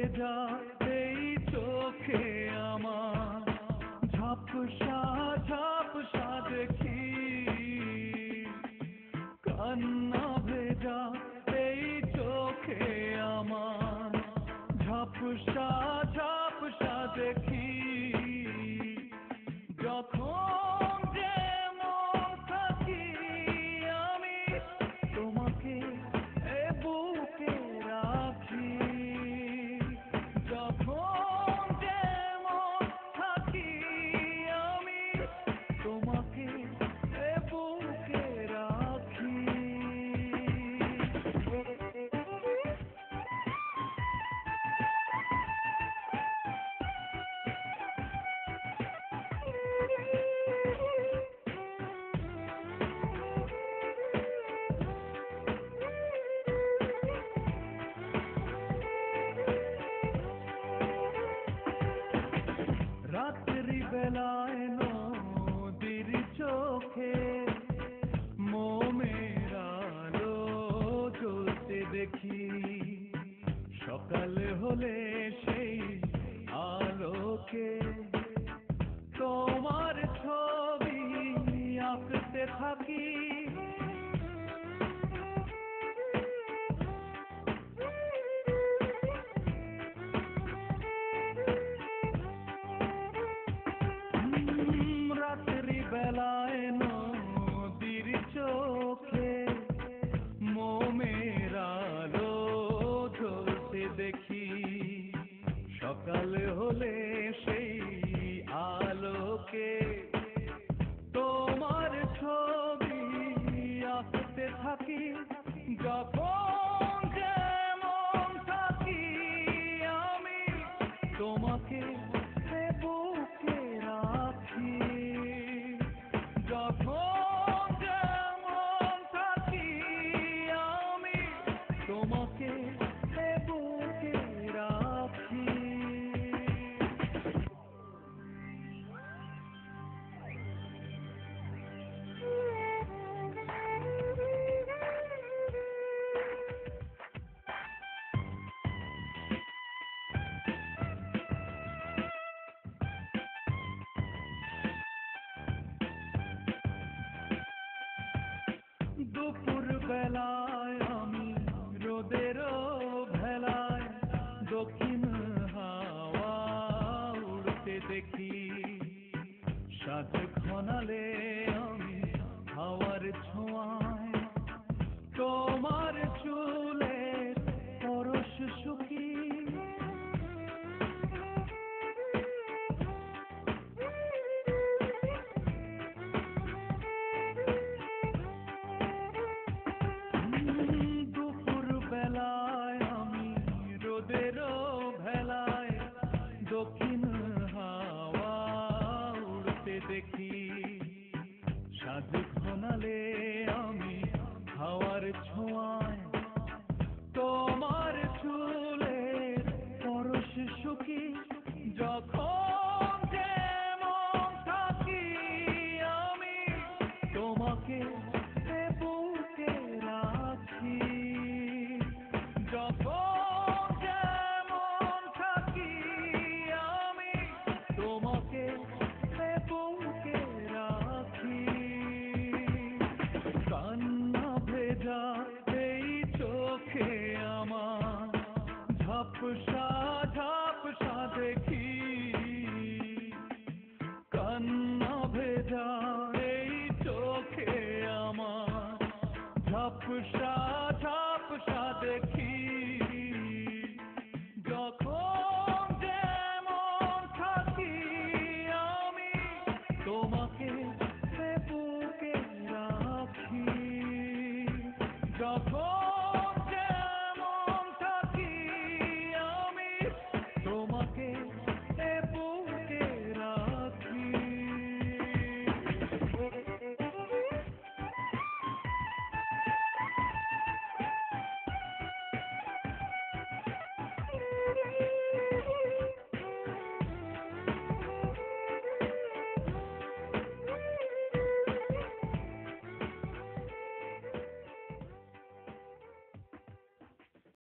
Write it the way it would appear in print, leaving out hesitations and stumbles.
ভেজা এই চোখে আমার ঝাপসা ঝাপসা দেখি, কান্না ভেজা এই চোখে আমার ঝাপসা ঝাপসা দেখি। যখন যেমন থাকি আমি তোমাকে এ বুকে রাখি, যখন যেমন থাকি আমি তোমাকে এ বুকে রাখি। রাত্রি বেলায় নদীর চোখে মোমের আলো জ্বলতে দেখি, সকাল হলে সেই আলোকে তোমার ছবি আঁকতে থাকি। রাত্রি বেলায় নদীর চোখে মোমের আলো জ্বলতে দেখি, সকাল হলে সেই আলোকে তোমার ছবি আঁকতে থাকি। যখন যেমন থাকি আমি তোমাকে বুকে রাখি, যখন যেমন থাকি আমি তোমাকে বুকে রাখি। দুপুর বেলায় আমি রোদের ভেলায় দক্ষিণ হাওয়া উড়তে দেখি, সাজ ঘনালে আমি হাওয়ার ছোঁয়ায় তোমার চুলের পরশ সুখী। বেলায় আমি রোদের ভেলায় দক্ষিণ হাওয়া উড়তে দেখি, সাজ ঘনালে আমি হাওয়ার ছোঁয়ায় তোমার চুলের পরশ সুখী। যখন যেমন থাকি আমি তোমাকে বুকে রাখি, যখন যেমন থাকি আমি তোমাকে বুকে রাখি। কান্না ভেজা এই চোখে আমার ঝাপসা ঝাপসা দেখি, কান্না ভেজা এই চোখে আমার ঝাপসা